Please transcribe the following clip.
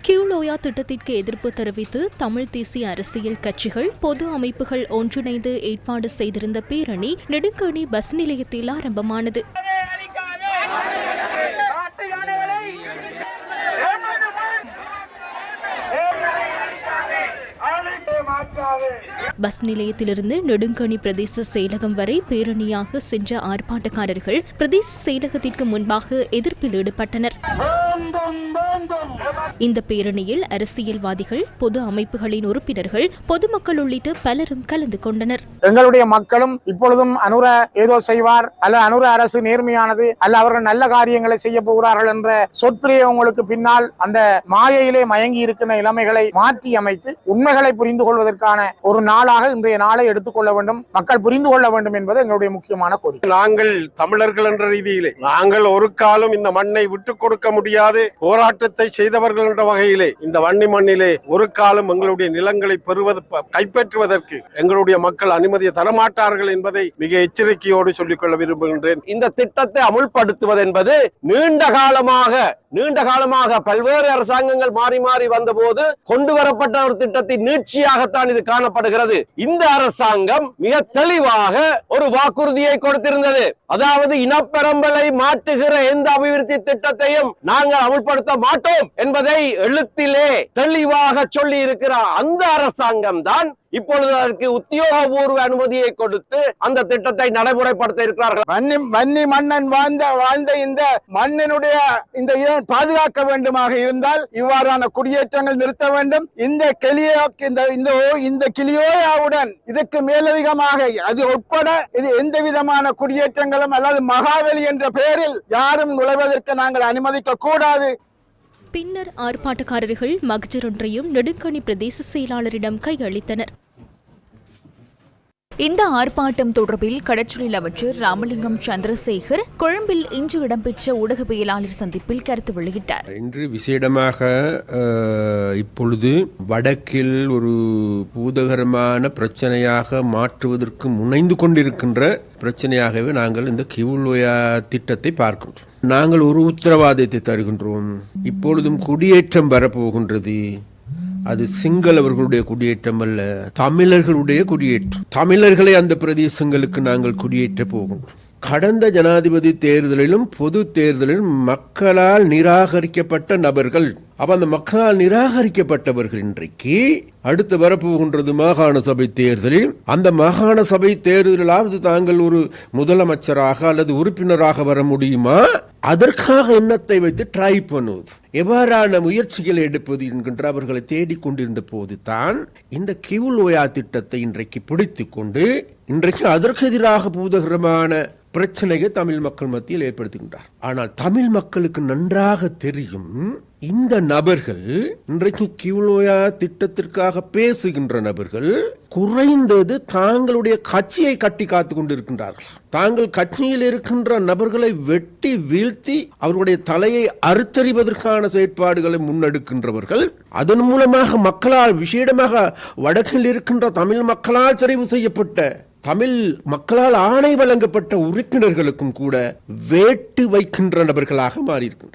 கியூலோயா திட்டத்திற்கு எதிர்ப்பு தெரிவித்து தமிழ் தேசிய அரசியல் கட்சிகள் பொது அமைப்புகள் ஒன்றிணைந்து ஏற்பாடு செய்திருந்த பேரணி நெடுங்கணி பஸ் நிலையத்தில் ஆரம்பமானது. பஸ் நிலையத்திலிருந்து நெடுங்கணி பிரதேச செயலகம் வரை பேரணியாக சென்ற ஆர்ப்பாட்டக்காரர்கள் பிரதேச செயலகத்திற்கு முன்பாக எதிர்ப்பில் ஈடுபட்டனர். இந்த பேரணியில் அரசியல்வாதிகள், பொது அமைப்புகளின் உறுப்பினர்கள், பொதுமக்கள் உள்ளிட்ட பலரும் கலந்து கொண்டனர். எங்களுடைய மக்களும் இப்பொழுதும் அனுர ஏதோ செய்வார் அல்ல, அனுர அரசு நேர்மையானது அல்ல, அவர்கள் நல்ல காரியங்களை செய்ய போகிறார்கள் என்ற சொற்பிரயோகங்களுக்கு பின்னால் அந்த மாயையிலே மயங்கி இருக்கிற இளமைகளை மாற்றி அமைத்து உண்மைகளை புரிந்து கொள்வதற்கான ஒரு நாளாக இன்றைய நாளை எடுத்துக்கொள்ள வேண்டும், மக்கள் புரிந்து கொள்ள வேண்டும் என்பது எங்களுடைய முக்கியமான கோரிக்கை. நாங்கள் தமிழர்கள் என்ற ரீதியிலே நாங்கள் ஒரு காலம் இந்த மண்ணை விட்டுக் கொடுக்க முடியாது போராட்டத்தை செய்தவர்கள் என்ற வகையிலே இந்த வன்னி மண்ணிலே ஒரு காலம் எங்களுடைய நிலங்களை கைப்பற்றுவதற்கு எங்களுடைய மக்கள் அனுமதியை தரமாட்டார்கள் என்பதை மிக எச்சரிக்கையோடு சொல்லிக்கொள்ள விரும்புகின்றேன். இந்த திட்டத்தை அமுல்படுத்துவது என்பது நீண்ட காலமாக பல்வேறு அரசாங்கங்கள் மாறி மாறி வந்த போது கொண்டு வரப்பட்ட ஒரு திட்டத்தின் நீட்சியாகத்தான் இது காணப்படுகிறது. இந்த அரசாங்கம் மிக தெளிவாக ஒரு வாக்குறுதியை கொடுத்திருந்தது. அதாவது இனப்பெரம்பலை மாற்றுகிற எந்த அபிவிருத்தி திட்டத்தையும் நாங்கள் அமுல்படுத்த மாட்டோம் என்பதை எழுத்திலே தெளிவாக சொல்லி இருக்கிற அந்த அரசாங்கம் தான் இப்பொழுது அதற்கு உத்தியோகபூர்வ அனுமதியை கொடுத்து அந்த திட்டத்தை நடைமுறைப்படுத்த இருக்கிறார்கள். வன்னி மன்னன் வாழ்ந்த இந்த மண்ணினுடைய இந்த பாதுகாக்க வேண்டுமாக இருந்தால் இவ்வாறான குடியேற்றங்கள் நிறுத்த வேண்டும். இந்த கிளியோயாவுடன் இதற்கு மேலதிகமாக அது உட்பட இது எந்த விதமான குடியேற்றங்களும் அல்லது மகாவலி என்ற பெயரில் யாரும் நுழைவதற்கு நாங்கள் அனுமதிக்க கூடாது. பின்னர் ஆர்ப்பாட்டக்காரர்கள் மகஜர் ஒன்றையும் நெடுங்கணி பிரதேச செயலாளரிடம் கையளித்தனர். இந்த ஆர்ப்பாட்டம் தொடர்பில் கடற்றொழில் அமைச்சர் ராமலிங்கம் சந்திரசேகர் கொழும்பில் இன்று இடம்பெற்ற ஊடகவியலாளர் சந்திப்பில் கருத்து வெளியிட்டார். இன்று விசேடமாக இப்பொழுது வடக்கில் ஒரு பூதகரமான பிரச்சனையாக மாற்றுவதற்கு முனைந்து கொண்டிருக்கின்ற பிரச்சனையாகவே நாங்கள் இந்த கியூலோயா திட்டத்தை பார்க்கின்றோம். நாங்கள் ஒரு உத்தரவாதத்தை தருகின்றோம். இப்பொழுதும் குடியேற்றம் வரப்போகின்றது. அது சிங்களவர்களுடைய குடியேற்றம் அல்ல, தமிழர்களுடைய குடியேற்றம். தமிழர்களை அந்த பிரதேசங்களுக்கு நாங்கள் குடியேற்ற போகின்றோம். கடந்த ஜனாதிபதி தேர்தலிலும் பொது தேர்தலிலும் மக்களால் நிராகரிக்கப்பட்ட நபர்கள், அந்த மக்களால் நிராகரிக்கப்பட்டவர்கள் இன்றைக்கு அடுத்து வரப்போகின்றது மாகாண சபை தேர்தலில். அந்த மாகாண சபை தேர்தலாவது தாங்கள் ஒரு முதலமைச்சராக அல்லது உறுப்பினராக வர முடியுமா? அதற்காக எண்ணத்தை வைத்து ட்ரை பண்ணுவது, எவ்வாறான முயற்சிகளை எடுப்பது என்கின்ற அவர்களை தேடிக்கொண்டிருந்த போது தான் இந்த கியூலோயா திட்டத்தை இன்றைக்கு பிடித்துக் கொண்டு இன்றைக்கு அதற்கு எதிராக பூதகரமான பிரச்சனையை தமிழ் மக்கள் மத்தியில் ஏற்படுத்துகின்றார். ஆனால் தமிழ் மக்களுக்கு நன்றாக தெரியும், இந்த நபர்கள் இன்றைக்கு கியூலோயா திட்டத்திற்காக பேசுகின்ற நபர்கள் குறைந்தது தாங்களுடைய கட்சியை கட்டி காத்து கொண்டிருக்கின்றார்கள். தாங்கள் கட்சியில் இருக்கின்ற நபர்களை வெட்டி வீழ்த்தி அவர்களுடைய தலையை அறுத்தறிவதற்கான செயற்பாடுகளை முன்னெடுக்கின்றவர்கள். அதன் மூலமாக மக்களால், விசேடமாக வடக்கில் இருக்கின்ற தமிழ் மக்களால் தெரிவு செய்யப்பட்ட, தமிழ் மக்களால் ஆணை வழங்கப்பட்ட உறுப்பினர்களுக்கும் கூட வேட்டு வைக்கின்ற நபர்களாக மாறியிருக்கின்றனர்.